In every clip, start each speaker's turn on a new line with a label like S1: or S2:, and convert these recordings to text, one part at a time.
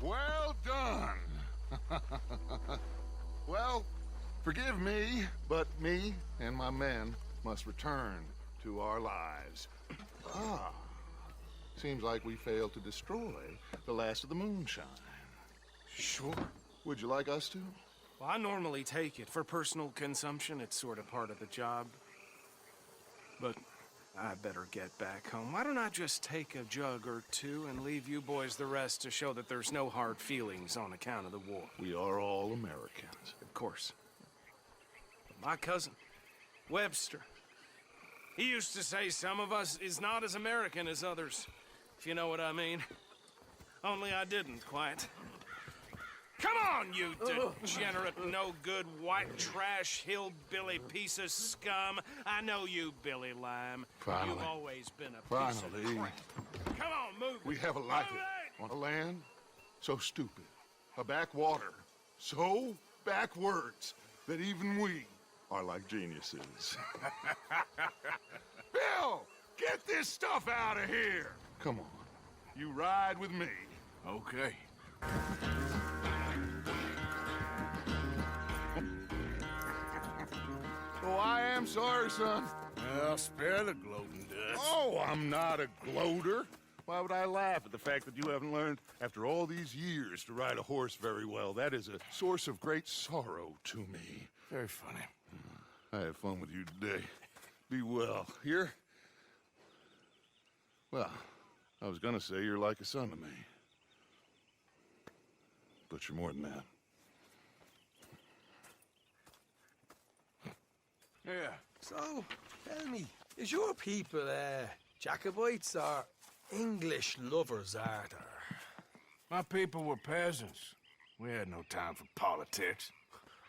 S1: Well done. Well, forgive me, but me and my men must return to our lives. Ah, seems like we failed to destroy the last of the moonshine.
S2: Sure.
S1: Would you like us to?
S2: Well, I normally take it. For personal consumption, it's sort of part of the job. But I better get back home. Why don't I just take a jug or two and leave you boys the rest to show that there's no hard feelings on account of the war?
S1: We are all Americans.
S2: Of course. But my cousin, Webster, he used to say some of us is not as American as others, if you know what I mean. Only I didn't quite. Come on, you degenerate, no-good, white trash, hillbilly piece of scum. I know you, Billy Lime.
S1: Finally.
S2: You've always been a piece of crap. Come on, move it.
S1: We have a life on a land so stupid, a backwater so backwards that even we are like geniuses. Bill, get this stuff out of here. Come on, you ride with me.
S3: Okay.
S1: Oh, I am sorry, son.
S3: Well, spare the gloating, Dutch.
S1: Oh, I'm not a gloater. Why would I laugh at the fact that you haven't learned, after all these years, to ride a horse very well? That is a source of great sorrow to me.
S3: Very funny.
S1: I had fun with you today. Be well. Here? Well, I was gonna say you're like a son to me. But you're more than that.
S3: Yeah.
S4: So, tell me, is your people, Jacobites or English lovers, Arthur?
S3: My people were peasants. We had no time for politics.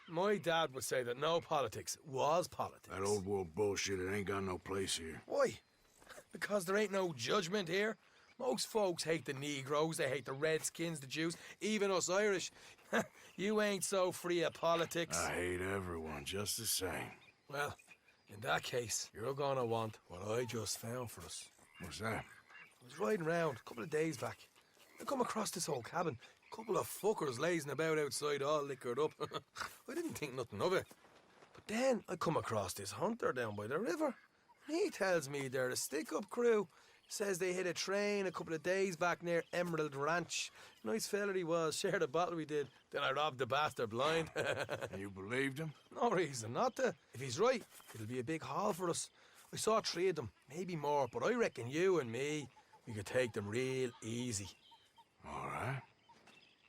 S4: My dad would say that no politics was politics.
S3: That old world bullshit, it ain't got no place here.
S4: Why? Because there ain't no judgment here. Most folks hate the Negroes, they hate the Redskins, the Jews, even us Irish. You ain't so free of politics.
S3: I hate everyone just the same.
S4: Well, in that case, you're gonna want what I just found for us.
S3: What's that?
S4: I was riding around a couple of days back. I come across this old cabin. A couple of fuckers lazing about outside all liquored up. I didn't think nothing of it. But then I come across this hunter down by the river. And he tells me they're a stick-up crew. Says they hit a train a couple of days back near Emerald Ranch. Nice fella he was, shared a bottle we did. Then I robbed the bastard blind.
S3: And you believed him?
S4: No reason not to. If he's right, it'll be a big haul for us. I saw 3 of them, maybe more, but I reckon you and me, we could take them real easy.
S3: All right.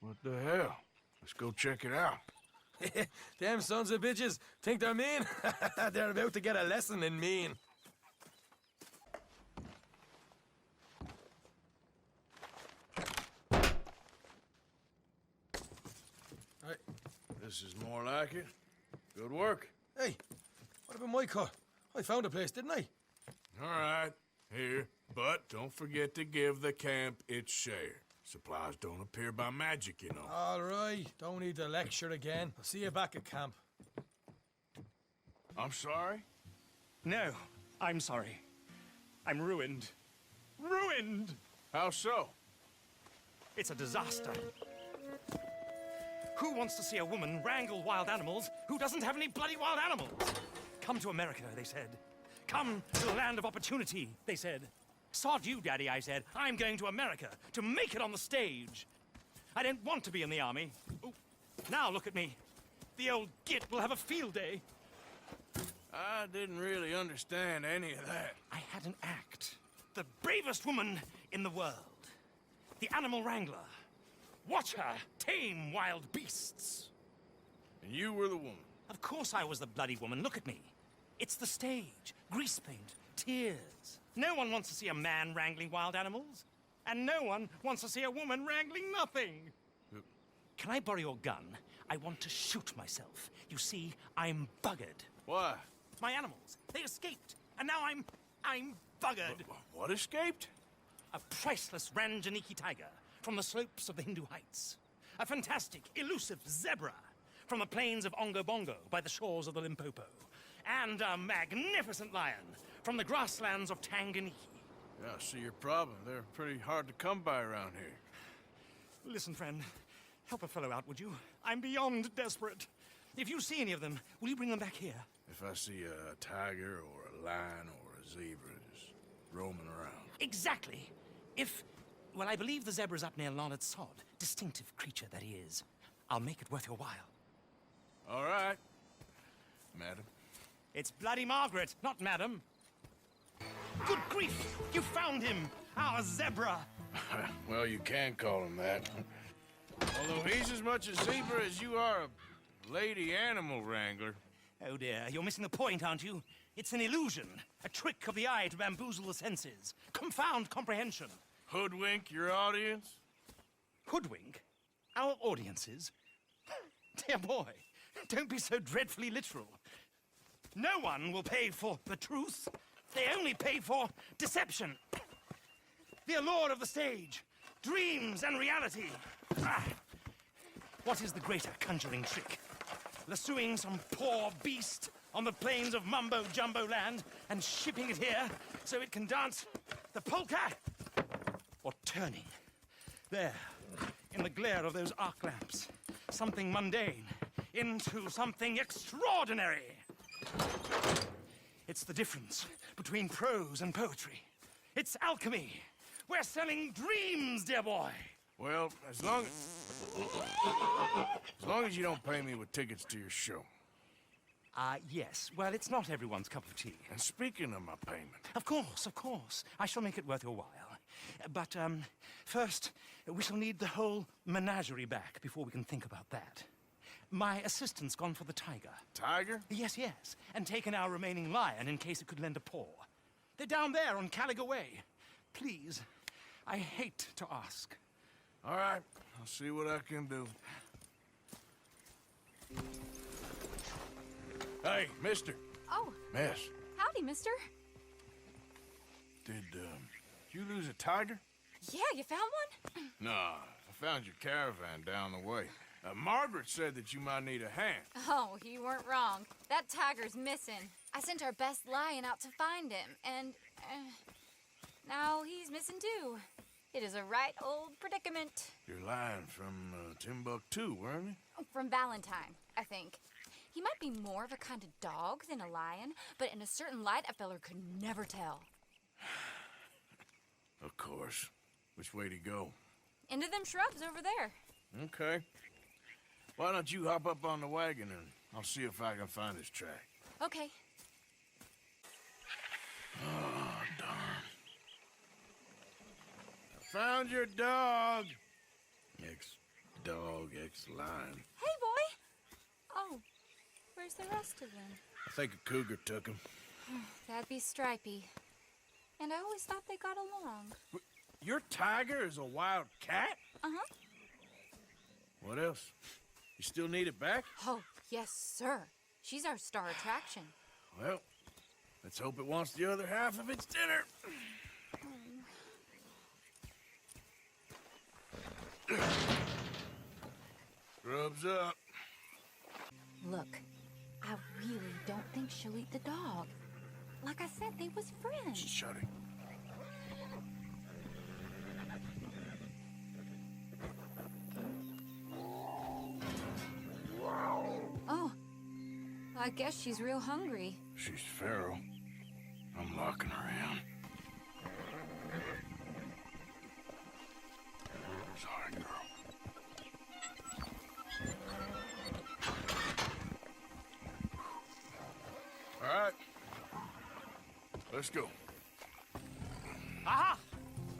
S3: What the hell? Let's go check it out.
S4: Them sons of bitches think they're mean. They're about to get a lesson in mean. Right.
S3: This is more like it. Good work.
S4: Hey, what about my cut? I found a place, didn't I?
S3: All right. Here. But don't forget to give the camp its share. Supplies don't appear by magic, you know.
S4: All right. Don't need to lecture again. I'll see you back at camp.
S3: I'm sorry?
S5: No, I'm sorry. I'm ruined. Ruined!
S3: How so?
S5: It's a disaster. Who wants to see a woman wrangle wild animals who doesn't have any bloody wild animals? Come to America, they said. Come to the land of opportunity, they said. Sod you, Daddy, I said. I'm going to America to make it on the stage. I don't want to be in the army. Ooh. Now look at me. The old git will have a field day.
S3: I didn't really understand any of that.
S5: I had an act. The bravest woman in the world. The animal wrangler. Watch her tame wild beasts.
S3: And you were the woman.
S5: Of course I was the bloody woman. Look at me. It's the stage. Grease paint. Tears. No one wants to see a man wrangling wild animals. And no one wants to see a woman wrangling nothing. Can I borrow your gun? I want to shoot myself. You see, I'm buggered.
S3: Why?
S5: My animals, they escaped. And now I'm buggered.
S3: What escaped?
S5: A priceless Ranjaniki tiger from the slopes of the Hindu Heights. A fantastic, elusive zebra from the plains of Ongo Bongo by the shores of the Limpopo. And a magnificent lion from the grasslands of Tanganyika.
S3: Yeah, I see your problem. They're pretty hard to come by around here.
S5: Listen, friend. Help a fellow out, would you? I'm beyond desperate. If you see any of them, will you bring them back here?
S3: If I see a tiger or a lion or a zebra just roaming around.
S5: Exactly. Well, I believe the zebra's up near Lonard Sod. Distinctive creature that he is. I'll make it worth your while.
S3: All right, madam.
S5: It's Bloody Margaret, not madam. Good grief! You found him! Our zebra!
S3: Well, you can call him that. Although he's as much a zebra as you are a lady animal wrangler.
S5: Oh dear, you're missing the point, aren't you? It's an illusion. A trick of the eye to bamboozle the senses. Confound comprehension.
S3: Hoodwink your audience?
S5: Hoodwink? Our audiences? Dear boy, don't be so dreadfully literal. No one will pay for the truth. They only pay for deception. The allure of the stage. Dreams and reality. What is the greater conjuring trick? Lassoing some poor beast on the plains of mumbo-jumbo land and shipping it here so it can dance the polka? Or turning, there, in the glare of those arc lamps, something mundane into something extraordinary? It's the difference between prose and poetry. It's alchemy. We're selling dreams, dear boy.
S3: Well, as long as you don't pay me with tickets to your show.
S5: Yes. Well, it's not everyone's cup of tea.
S3: And speaking of my payment,
S5: Of course. I shall make it worth your while. But, first, we shall need the whole menagerie back before we can think about that. My assistant's gone for the tiger.
S3: tiger?
S5: Yes, and taken our remaining lion in case it could lend a paw. They're down there on Caliga Way. Please, I hate to ask.
S3: All right, I'll see what I can do. Hey, mister.
S6: Oh,
S3: Miss,
S6: howdy, mister.
S3: did you lose a tiger?
S6: Yeah, you found one?
S3: Nah, I found your caravan down the way. Margaret said that you might need a hand.
S6: Oh, you weren't wrong. That tiger's missing. I sent our best lion out to find him, and now he's missing too. It is a right old predicament.
S3: You're lying from Timbuktu, weren't you?
S6: From Valentine, I think. He might be more of a kind of dog than a lion, but in a certain light, a feller could never tell.
S3: Of course. Which way to go?
S6: Into them shrubs over there.
S3: Okay. Why don't you hop up on the wagon and I'll see if I can find his track.
S6: Okay.
S3: Oh, darn. I found your dog. Ex-dog, ex-lion.
S6: Hey, boy! Oh, where's the rest of them?
S3: I think a cougar took him.
S6: That'd be Stripey. And I always thought they got along.
S3: Your tiger is a wild cat?
S6: Uh-huh.
S3: What else? You still need it back?
S6: Oh, yes, sir. She's our star attraction.
S3: Well, let's hope it wants the other half of its dinner. Grub's up.
S6: Look, I really don't think she'll eat the dog. Like I said, they was friends.
S3: Shut it.
S6: Oh, I guess she's real hungry.
S3: She's feral. I'm locking her in. Sorry, girl. All right. Let's go.
S5: Aha!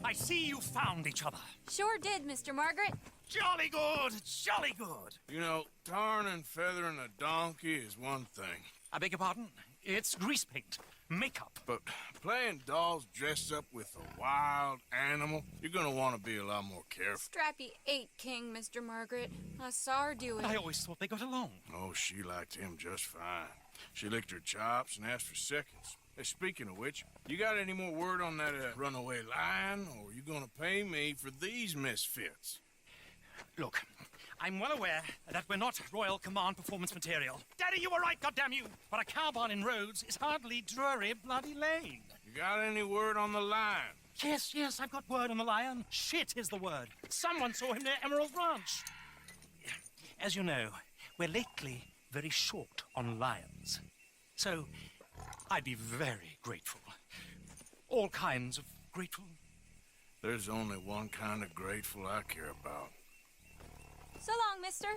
S5: I see you found each other.
S6: Sure did, Mr. Margaret.
S5: Jolly good, jolly good.
S3: You know, tarring and feathering a donkey is one thing.
S5: I beg your pardon? It's grease paint, makeup.
S3: But playing dolls dressed up with a wild animal, you're gonna want to be a lot more careful.
S6: Strappy ate King, Mr. Margaret. I saw her do it.
S5: I always thought they got along.
S3: Oh, she liked him just fine. She licked her chops and asked for seconds. Hey, speaking of which, you got any more word on that runaway lion, or are you gonna pay me for these misfits?
S5: Look, I'm well aware that we're not Royal Command performance material. Daddy, you were right, goddamn you! But a cow barn in Rhodes is hardly Drury Bloody Lane.
S3: You got any word on the lion?
S5: Yes, I've got word on the lion. Shit is the word. Someone saw him near Emerald Ranch. As you know, we're lately very short on lions. So, I'd be very grateful. All kinds of grateful.
S3: There's only one kind of grateful I care about.
S6: So long, mister.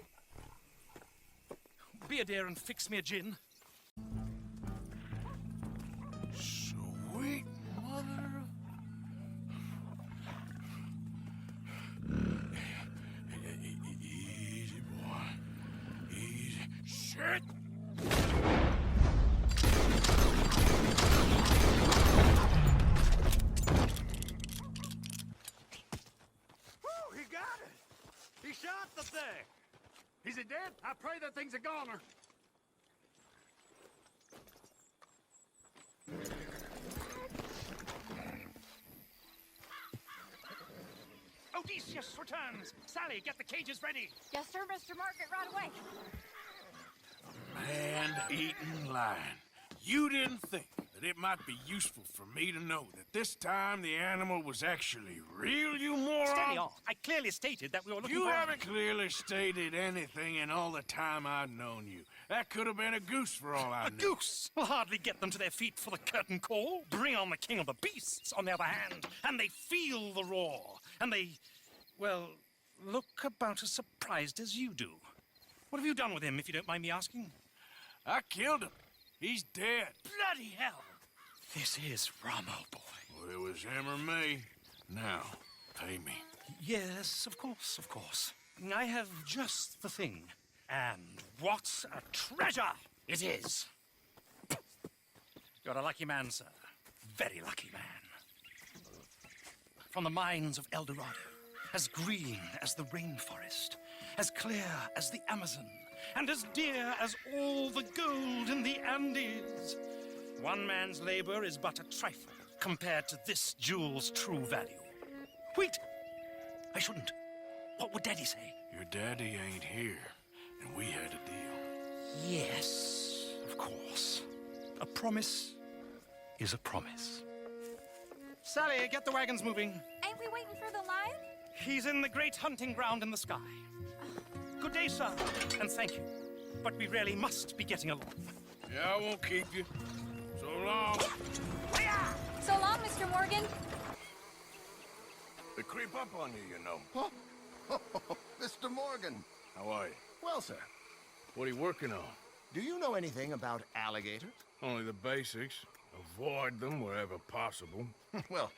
S5: Be a dear and fix me a gin.
S3: Sweet mother. Easy, boy. Easy. Shit!
S7: He got it! He shot the thing! Is he dead? I pray that thing's a goner.
S5: Odysseus returns. Sally, get the cages ready.
S6: Yes, sir, Mr. Market, right away.
S3: Man-eating lion. You didn't think that it might be useful for me to know that this time the animal was actually real, you moron?
S5: Steady on. I clearly stated that we were looking
S3: You
S5: for...
S3: haven't clearly stated anything in all the time I've known you. That could have been a goose for all I
S5: A
S3: knew.
S5: goose will hardly get them to their feet for the curtain call. Bring on the king of the beasts, on the other hand, and they feel the roar. And they, well, look about as surprised as you do. What have you done with him, if you don't mind me asking?
S3: I killed him. He's dead.
S5: Bloody hell! This is Ramo, boy.
S3: Well, it was him or me. Now, pay me.
S5: Yes, of course, of course. I have just the thing. And what a treasure it is! You're a lucky man, sir. Very lucky man. From the mines of El Dorado, as green as the rainforest, as clear as the Amazon, and as dear as all the gold in the Andes. One man's labor is but a trifle compared to this jewel's true value. Wait! I shouldn't. What would Daddy say?
S3: Your daddy ain't here, and we had a deal.
S5: Yes, of course. A promise is a promise. Sally, get the wagons moving.
S6: Ain't we waiting for the lion?
S5: He's in the great hunting ground in the sky. Good day, sir, and thank you. But we really must be getting along.
S3: Yeah, I won't keep you. So long.
S6: So long, Mr. Morgan.
S3: They creep up on you, you know.
S1: Huh? Mr. Morgan.
S3: How are you?
S1: Well, sir,
S3: What are you working on?
S1: do you know anything about alligators?
S3: Only the basics. Avoid them wherever possible.
S1: Well,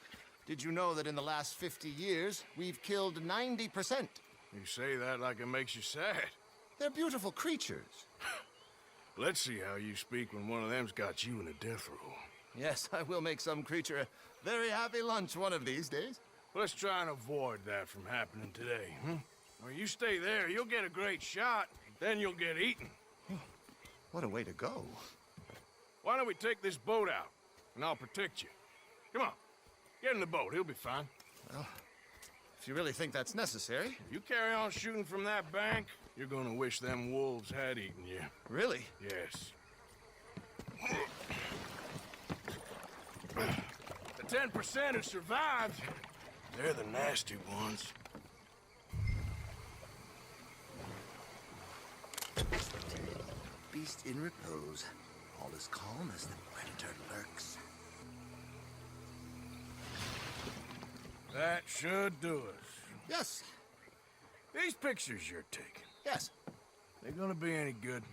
S1: did you know that in the last 50 years, we've killed 90%?
S3: You say that like it makes you sad.
S1: They're beautiful creatures.
S3: Let's see how you speak when one of them's got you in a death row.
S1: Yes, I will make some creature a very happy lunch one of these days.
S3: Let's try and avoid that from happening today, Or you stay there, you'll get a great shot, then you'll get eaten.
S1: What a way to go.
S3: Why don't we take this boat out, and I'll protect you. Come on, get in the boat, he'll be fine.
S1: If you really think that's necessary.
S3: You carry on shooting from that bank, you're gonna wish them wolves had eaten you.
S1: Really?
S3: Yes. The 10% who survived, they're the nasty ones.
S8: Beast in repose. All is calm as the predator lurks.
S3: That should do us.
S1: Yes.
S3: These pictures you're taking,
S1: Yes.
S3: they gonna be any good?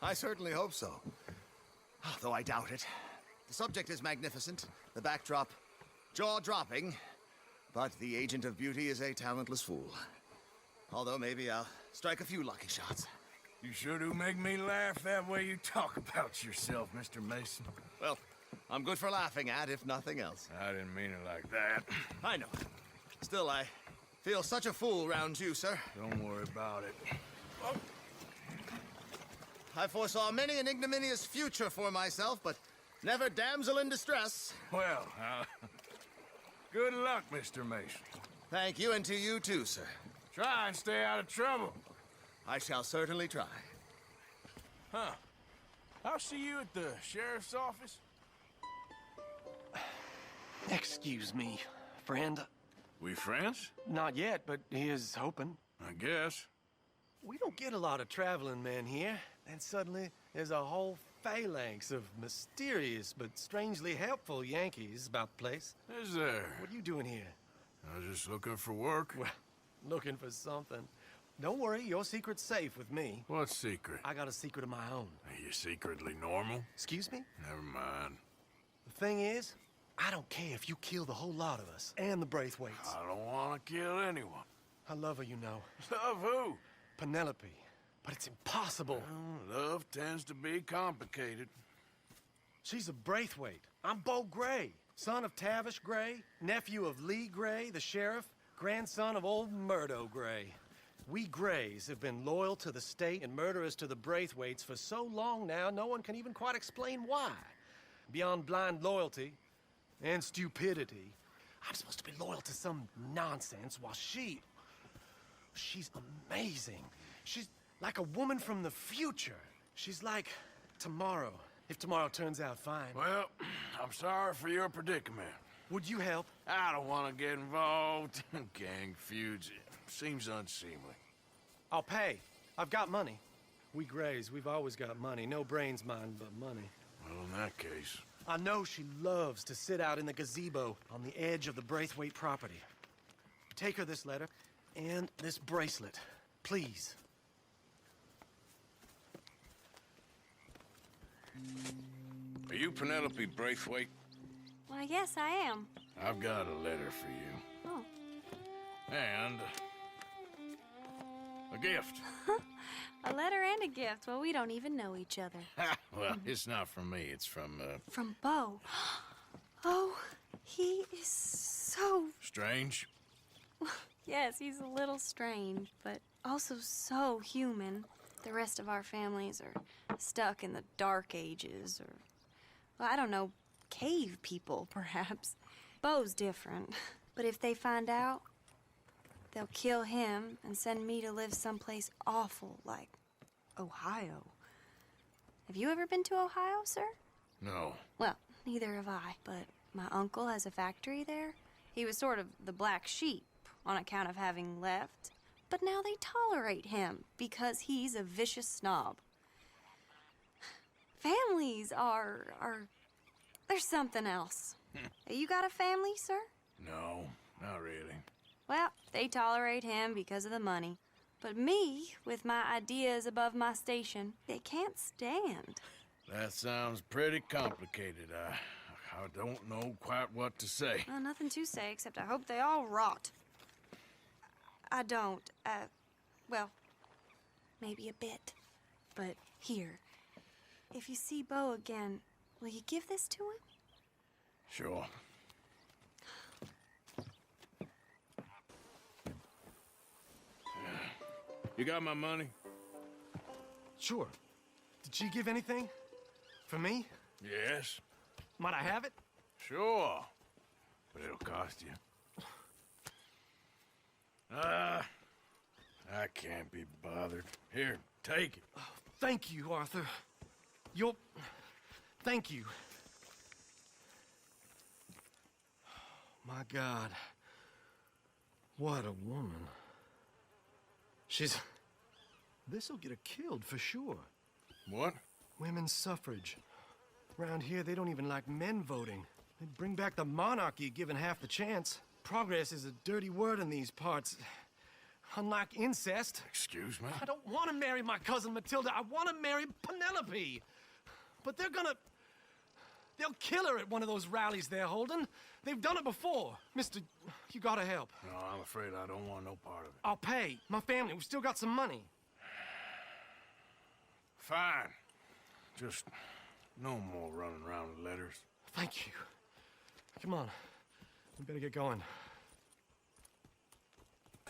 S1: I certainly hope so. Though I doubt it. The subject is magnificent, the backdrop jaw-dropping, but the agent of beauty is a talentless fool. Although maybe I'll strike a few lucky shots.
S3: You sure do make me laugh that way you talk about yourself, Mr. Mason.
S1: Well, I'm good for laughing at, if nothing else.
S3: I didn't mean it like that.
S1: I know. Still, I feel such a fool round you, sir.
S3: Don't worry about it.
S1: I foresaw many an ignominious future for myself, but never damsel in distress.
S3: Well, good luck, Mr. Mason.
S1: Thank you, and to you too, sir.
S3: Try and stay out of trouble.
S1: I shall certainly try.
S9: Excuse me, friend.
S3: We friends?
S9: Not yet, but here's hoping.
S3: I guess.
S4: We don't get a lot of traveling men here. And suddenly, there's a whole phalanx of mysterious but strangely helpful Yankees about the place.
S3: Is there?
S4: What are you doing here?
S3: I was just looking for work.
S4: Well, looking for something. Don't worry, your secret's safe with me.
S3: What secret?
S4: I got a secret of my own.
S3: Are you secretly normal?
S4: Excuse me?
S3: Never mind.
S4: The thing is, I don't care if you kill the whole lot of us and the Braithwaites.
S3: I don't want to kill anyone.
S4: I love her, you know.
S3: Love who?
S4: Penelope. But it's impossible.
S3: Well, love tends to be complicated.
S4: She's a Braithwaite. I'm Bo Gray, son of Tavish Gray, nephew of Lee Gray, the sheriff, grandson of old Murdo Gray. We Grays have been loyal to the state and murderers to the Braithwaites for so long now, no one can even quite explain why. Beyond blind loyalty and stupidity, I'm supposed to be loyal to some nonsense while she's amazing. She's like a woman from the future. She's like tomorrow, if tomorrow turns out fine.
S3: Well, I'm sorry for your predicament.
S4: Would you help?
S3: I don't want to get involved in gang feuds. It seems unseemly.
S4: I'll pay. I've got money. We Grays, we've always got money. No brains, mind, but money.
S3: Well, in that case...
S4: I know she loves to sit out in the gazebo on the edge of the Braithwaite property. Take her this letter and this bracelet, please.
S3: Are you Penelope Braithwaite?
S10: Why, yes, I am.
S3: I've got a letter for you.
S10: Oh.
S3: And... a gift.
S10: A letter and a gift. Well, we don't even know each other.
S3: Well, it's not from me. It's from,
S10: From Bo. Oh, he is so...
S3: Strange?
S10: Yes, he's a little strange, but also so human. The rest of our families are stuck in the Dark Ages, or... well, I don't know, cave people, perhaps. Bo's different. But if they find out, they'll kill him and send me to live someplace awful like Ohio. Have you ever been to Ohio, sir?
S3: No.
S10: Well, neither have I, but my uncle has a factory there. He was sort of the black sheep on account of having left, but now they tolerate him because he's a vicious snob. Families are there's something else. You got a family, sir?
S3: No, not really.
S10: Well, they tolerate him because of the money. But me, with my ideas above my station, they can't stand.
S3: That sounds pretty complicated. I don't know quite what to say.
S10: Well, nothing to say, except I hope they all rot. I don't. Well, maybe a bit. But here, if you see Bo again, will you give this to him?
S3: Sure. You got my money?
S4: Sure. Did she give anything? For me?
S3: Yes.
S4: Might I have it?
S3: Sure. But it'll cost you. I can't be bothered. Here, take it.
S4: Oh, thank you, Arthur. Thank you. My God. What a woman. This'll get her killed for sure.
S3: What?
S4: Women's suffrage. Around here, they don't even like men voting. They'd bring back the monarchy given half the chance. Progress is a dirty word in these parts. Unlike incest.
S3: Excuse me?
S4: I don't want to marry my cousin Matilda. I want to marry Penelope. But they'll kill her at one of those rallies they're holding. They've done it before. Mister, you gotta help.
S3: No, I'm afraid I don't want no part of it.
S4: I'll pay. My family, we've still got some money.
S3: Fine. Just no more running around with letters.
S4: Thank you. Come on. We better get going.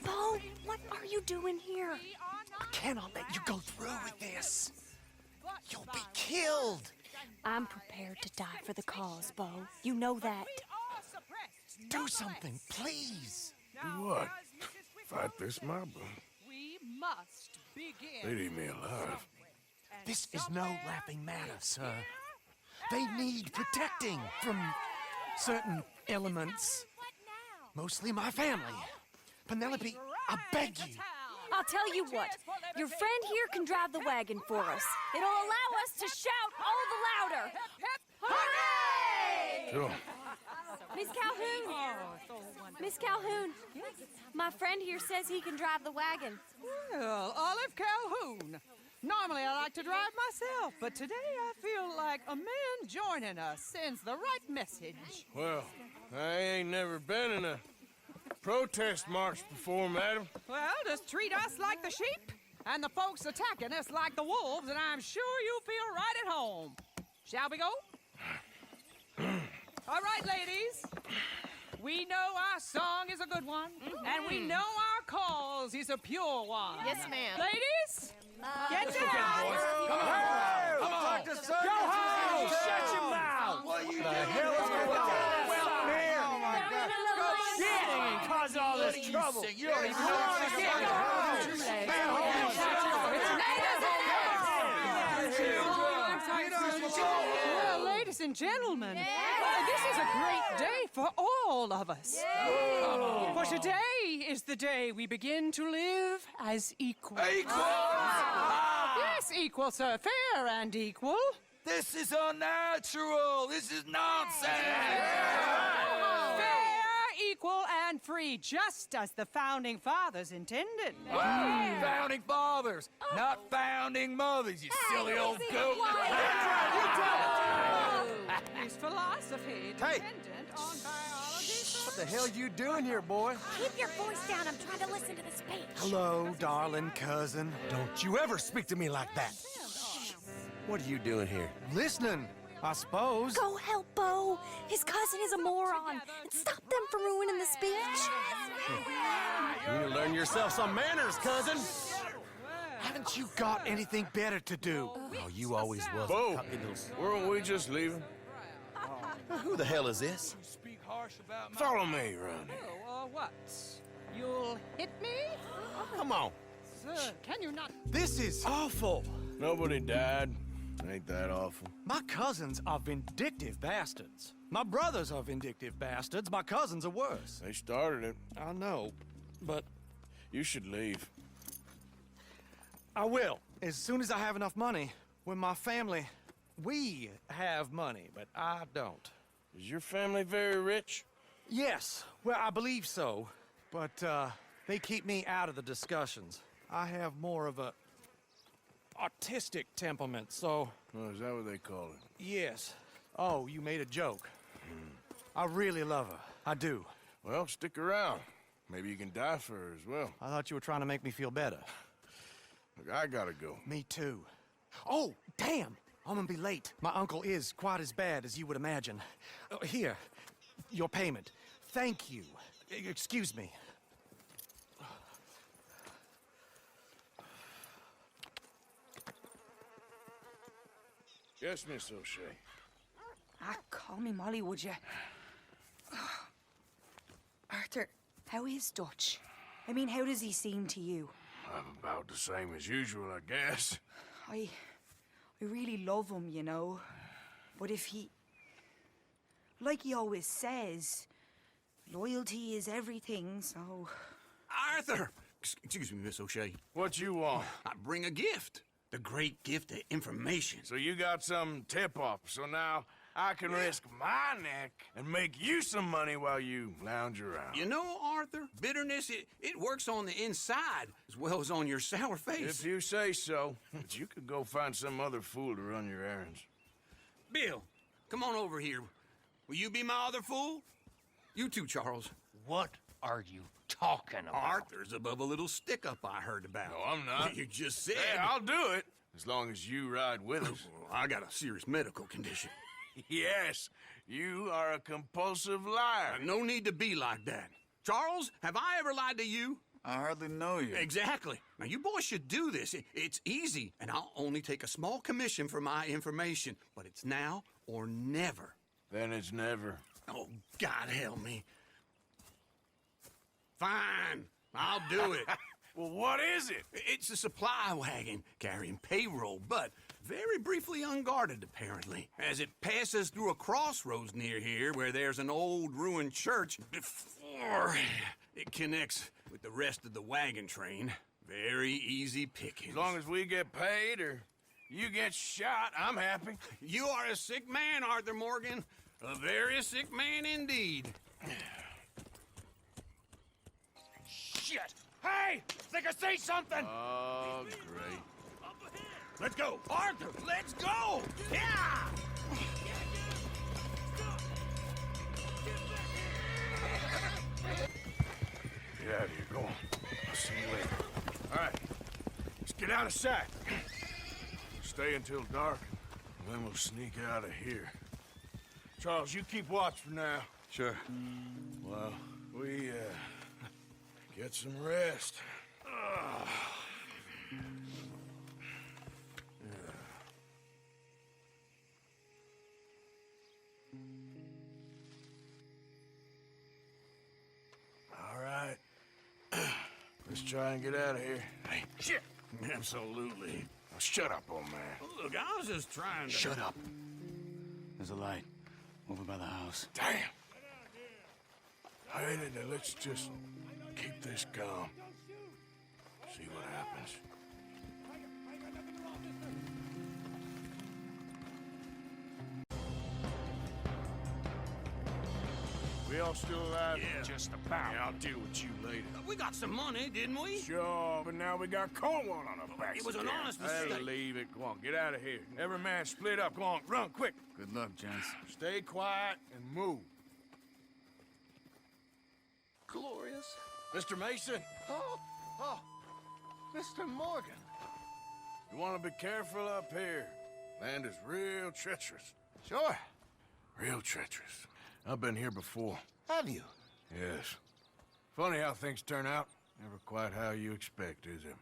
S10: Bo, what are you doing here?
S8: I cannot let you go through with this. You'll be killed.
S10: I'm prepared to die for the cause, Bo. You know that.
S8: Do something, please.
S3: Do what? Fight this mob?
S11: We must begin.
S3: They'd eat me alive.
S8: This is no laughing matter, sir. They need protecting from certain elements. Mostly my family. Penelope, I beg you.
S10: I'll tell you what. Your friend here can drive the wagon for us. It'll allow us to shout all the louder. Hooray!
S3: Sure.
S10: Miss Calhoun. Miss Calhoun. My friend here says he can drive the wagon.
S11: Well, Olive Calhoun. Normally I like to drive myself, but today I feel like a man joining us sends the right message.
S3: Well, I ain't never been in a protest march before, madam.
S11: Well, just treat us like the sheep, and the folks attacking us like the wolves, and I'm sure you'll feel right at home. Shall we go? All right, ladies. We know our song is a good one, and we know our cause is a pure one.
S12: Yes, ma'am.
S11: Ladies, get down!
S7: Come on! Go home! Shut your mouth! What are you doing? The hell is going on? Well, man! Oh, my God. Singing and cause all this trouble. You don't even know what you're
S11: Well, ladies and gentlemen, this is a great day for all of us. For today is the day we begin to live as equals. Yes, equal, sir. Fair and equal.
S7: This is unnatural. This is nonsense.
S11: Fair, equal, and free, just as the Founding Fathers intended.
S7: Founding fathers, not founding mothers, you silly old goat.
S11: His philosophy dependent on biology.
S8: What the hell you doing here, boy?
S12: Keep your voice down. I'm trying to listen to the speech.
S8: Hello, darling cousin. Don't you ever speak to me like that. What are you doing here? Listening, I suppose.
S10: Go help Bo. His cousin is a moron. And stop them from ruining the speech.
S8: You need to learn yourself some manners, cousin. Haven't you got anything better to do? Oh, you always was.
S3: Bo, weren't we just leaving?
S8: Who the hell is this?
S3: Follow me around here.
S11: What? You'll hit me?
S8: Come on.
S11: Sir, can you not?
S8: This is awful.
S3: Nobody died. Ain't that awful?
S13: My cousins are vindictive bastards. My brothers are vindictive bastards. My cousins are worse.
S3: They started it.
S13: I know, but
S3: You should leave.
S13: I will. As soon as I have enough money. When my family, we have money, but I don't.
S3: Is your family very rich?
S13: Yes, well, I believe so. But, they keep me out of the discussions. I have more of a artistic temperament, so...
S3: Oh, is that what they call it?
S13: Yes. Oh, you made a joke. I really love her. I do.
S3: Well, stick around. Maybe you can die for her as well.
S13: I thought you were trying to make me feel better.
S3: Look, I gotta go.
S13: Me too. Oh, damn! I'm gonna be late. My uncle is quite as bad as you would imagine. Here, your payment. Thank you. Excuse me.
S3: Yes, Miss O'Shea.
S14: Call me Molly, would you? Arthur, how is Dutch? I mean, how does he seem to you?
S3: I'm about the same as usual, I guess.
S14: I really love him, you know. But if he... Like he always says, loyalty is everything, so...
S7: Arthur! Excuse me, Miss O'Shea.
S3: What you want?
S7: I bring a gift. The great gift of information.
S3: So you got some tip-off, so now I can risk my neck and make you some money while you lounge around.
S7: You know, Arthur, bitterness, it works on the inside as well as on your sour face.
S3: If you say so. But you could go find some other fool to run your errands.
S7: Bill, come on over here. Will you be my other fool? You too, Charles.
S9: What are you talking about?
S7: Arthur's above a little stick-up I heard about.
S3: No, I'm not.
S7: You just said...
S3: Hey, I'll do it, as long as you ride with us.
S7: I got a serious medical condition.
S3: Yes, you are a compulsive liar.
S7: No need to be like that. Charles, have I ever lied to you?
S15: I hardly know you.
S7: Exactly. Now, you boys should do this. It's easy, and I'll only take a small commission for my information. But it's now or never.
S3: Then it's never.
S7: Oh, God help me. Fine, I'll do it.
S3: Well, what is it?
S7: It's a supply wagon carrying payroll, but
S15: very briefly unguarded, apparently, as it passes through a crossroads near here where there's an old ruined church before it connects with the rest of the wagon train. Very easy pickings.
S3: As long as we get paid or you get shot, I'm happy.
S15: You are a sick man, Arthur Morgan. A very sick man indeed.
S5: Shit! Hey! Think I see something!
S3: Oh, great.
S15: Let's go! Arthur, let's go! Yeah!
S3: Get out of here, go on. I'll see you later. All right, let's get out of sight. Stay until dark, and then we'll sneak out of here. Charles, you keep watch for now.
S15: Sure.
S3: Well, we, get some rest. All right. Let's try and get out of here. Hey, shit! Absolutely. Now shut up, old man.
S15: Look, I was just trying to...
S8: Shut up. There's a light over by the house.
S3: Damn! Hey, let's just keep this calm. See what happens. We all still alive?
S15: Yeah.
S5: Just about.
S3: Yeah, I'll deal with you later.
S15: We got some money, didn't we?
S3: Sure, but now we got Cornwall on our backs.
S15: It was an
S3: again.
S15: honest
S3: Hey,
S15: mistake.
S3: leave it. Go on, get out of here. Every man split up. Go on, run, quick.
S8: Good luck, gents.
S3: Stay quiet and move.
S1: Glorious.
S3: Mr. Mason,
S1: Oh, Mr. Morgan.
S3: you want to be careful up here. Land is real treacherous.
S1: Sure.
S3: Real treacherous. I've been here before.
S1: Have you?
S3: Yes. Funny how things turn out. Never quite how you expect, is it?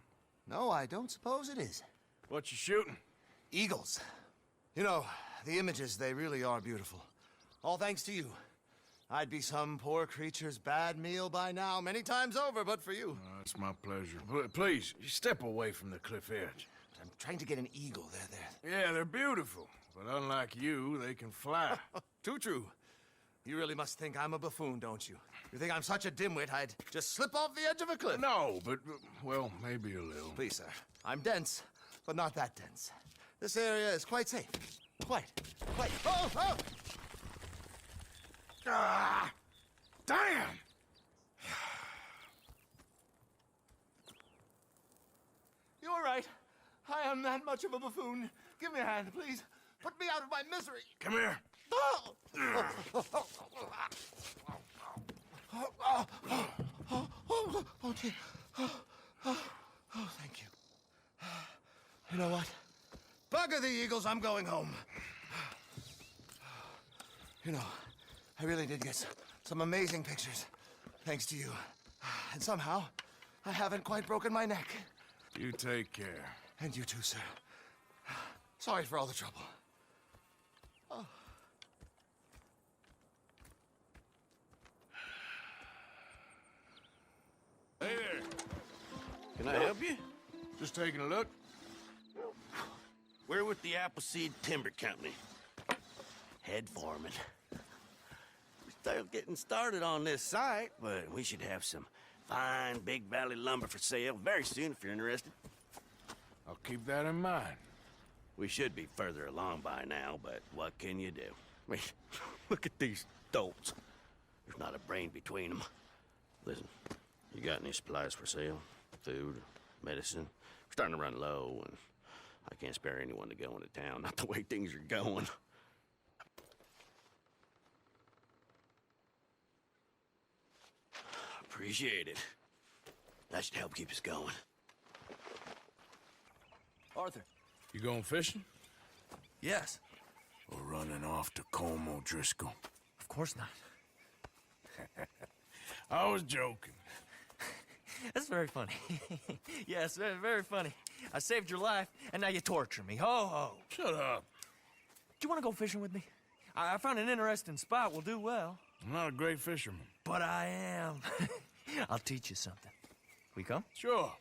S16: No, I don't suppose it is.
S3: What you shooting?
S16: Eagles. You know, the images, they really are beautiful. All thanks to you. I'd be some poor creature's bad meal by now, many times over, but for you.
S3: It's my pleasure. Please, step away from the cliff edge.
S16: I'm trying to get an eagle. They're
S3: Yeah, they're beautiful. But unlike you, they can fly.
S16: Too true. You really must think I'm a buffoon, don't you? You think I'm such a dimwit I'd just slip off the edge of a cliff?
S3: No, but, well, maybe a little.
S16: Please, sir. I'm dense, but not that dense. This area is quite safe. Quite. Oh, oh!
S3: Ah! Damn!
S16: You're right. I am that much of a buffoon. Give me a hand, please. Put me out of my misery.
S3: Come here.
S16: Oh, dear. Oh, thank you. You know what? Bugger the eagles, I'm going home. You know, I really did get some amazing pictures, thanks to you. And somehow, I haven't quite broken my neck.
S3: You take care.
S16: And you too, sir. Sorry for all the trouble. Oh.
S3: Hey there.
S17: Can I help you?
S3: Just taking a look.
S17: We're with the Appleseed Timber Company. Head foreman. We're still getting started on this site, but we should have some fine Big Valley lumber for sale very soon if you're interested.
S3: I'll keep that in mind.
S17: We should be further along by now, but what can you do? I mean, look at these dolts. There's not a brain between them. Listen, you got any supplies for sale? Food, medicine? We're starting to run low, and I can't spare anyone to go into town, not the way things are going. Appreciate it. That should help keep us going.
S13: Arthur.
S3: You going fishing?
S13: Yes.
S3: Or running off to Colm O'Driscoll?
S13: Of course not.
S3: I was joking.
S13: That's very funny. Yes, very, very funny. I saved your life, and now you torture me. Ho, ho.
S3: Shut up.
S13: Do you want to go fishing with me? I found an interesting spot. We'll do well.
S3: I'm not a great fisherman.
S13: But I am. I'll teach you something. We come?
S3: Sure.